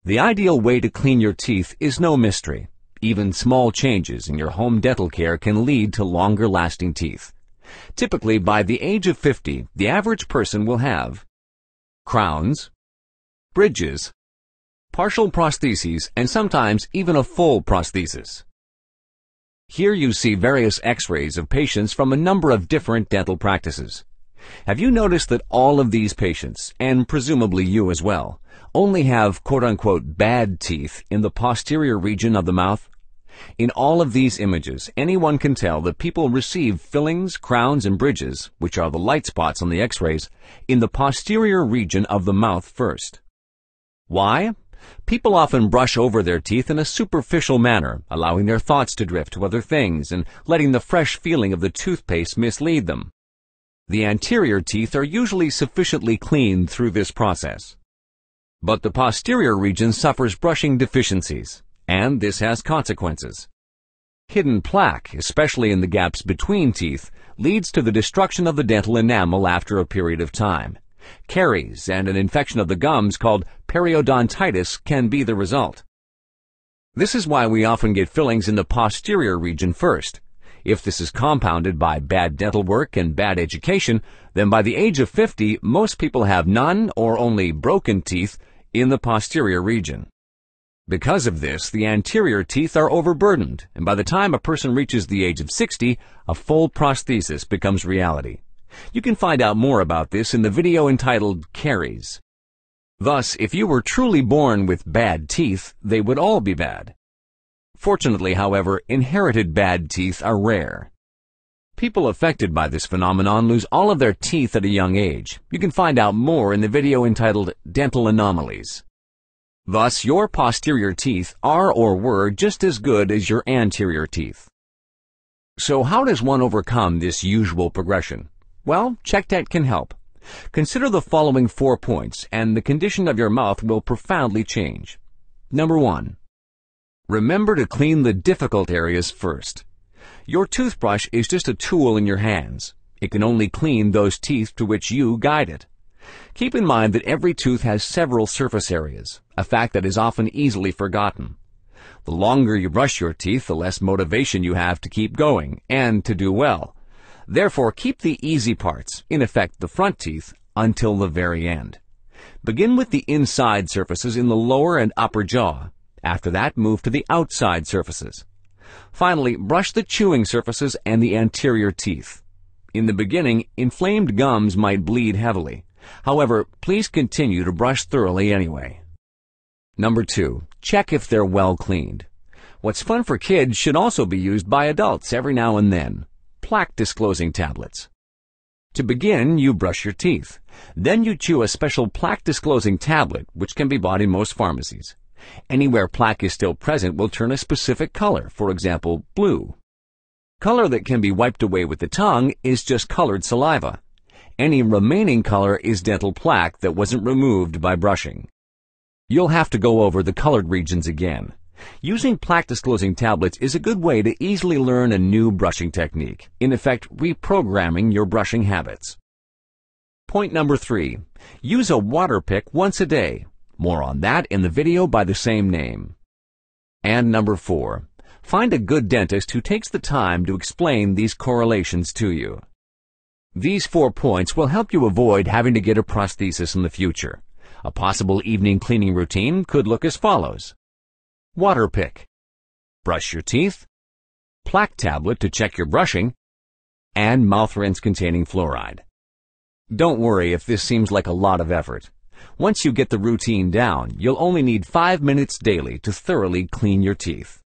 The ideal way to clean your teeth is no mystery. Even small changes in your home dental care can lead to longer-lasting teeth. Typically, by the age of 50, the average person will have crowns, bridges, partial prostheses, and sometimes even a full prosthesis. Here you see various x-rays of patients from a number of different dental practices. Have you noticed that all of these patients, and presumably you as well, only have quote-unquote bad teeth in the posterior region of the mouth? In all of these images, anyone can tell that people receive fillings, crowns, and bridges, which are the light spots on the x-rays, in the posterior region of the mouth first. Why? People often brush over their teeth in a superficial manner, allowing their thoughts to drift to other things and letting the fresh feeling of the toothpaste mislead them. The anterior teeth are usually sufficiently cleaned through this process. But the posterior region suffers brushing deficiencies, and this has consequences. Hidden plaque, especially in the gaps between teeth, leads to the destruction of the dental enamel after a period of time. Caries and an infection of the gums called periodontitis can be the result. This is why we often get fillings in the posterior region first. If this is compounded by bad dental work and bad education, then by the age of 50, most people have none or only broken teeth in the posterior region. Because of this, the anterior teeth are overburdened, and by the time a person reaches the age of 60, a full prosthesis becomes reality. You can find out more about this in the video entitled Caries. Thus, if you were truly born with bad teeth, they would all be bad. Fortunately, however, inherited bad teeth are rare. People affected by this phenomenon lose all of their teeth at a young age. You can find out more in the video entitled Dental Anomalies. Thus, your posterior teeth are or were just as good as your anterior teeth. So how does one overcome this usual progression? Well, CheckDent can help. Consider the following 4 points, and the condition of your mouth will profoundly change. Number 1. Remember to clean the difficult areas first. Your toothbrush is just a tool in your hands. It can only clean those teeth to which you guide it. Keep in mind that every tooth has several surface areas, a fact that is often easily forgotten. The longer you brush your teeth, the less motivation you have to keep going and to do well. Therefore, keep the easy parts, in effect the front teeth, until the very end. Begin with the inside surfaces in the lower and upper jaw. After that, move to the outside surfaces. Finally, brush the chewing surfaces and the anterior teeth. In the beginning, inflamed gums might bleed heavily. However, please continue to brush thoroughly anyway. Number 2. Check if they're well cleaned. What's fun for kids should also be used by adults every now and then. Plaque-disclosing tablets. To begin, you brush your teeth. Then you chew a special plaque-disclosing tablet, which can be bought in most pharmacies. Anywhere plaque is still present will turn a specific color, for example, blue. Color that can be wiped away with the tongue is just colored saliva. Any remaining color is dental plaque that wasn't removed by brushing. You'll have to go over the colored regions again. Using plaque-disclosing tablets is a good way to easily learn a new brushing technique, in effect reprogramming your brushing habits. Point number 3. Use a water pick once a day. More on that in the video by the same name. And number 4. Find a good dentist who takes the time to explain these correlations to you. These 4 points will help you avoid having to get a prosthesis in the future. A possible evening cleaning routine could look as follows. Water pick. Brush your teeth. Plaque tablet to check your brushing. And mouth rinse containing fluoride. Don't worry if this seems like a lot of effort. Once you get the routine down, you'll only need 5 minutes daily to thoroughly clean your teeth.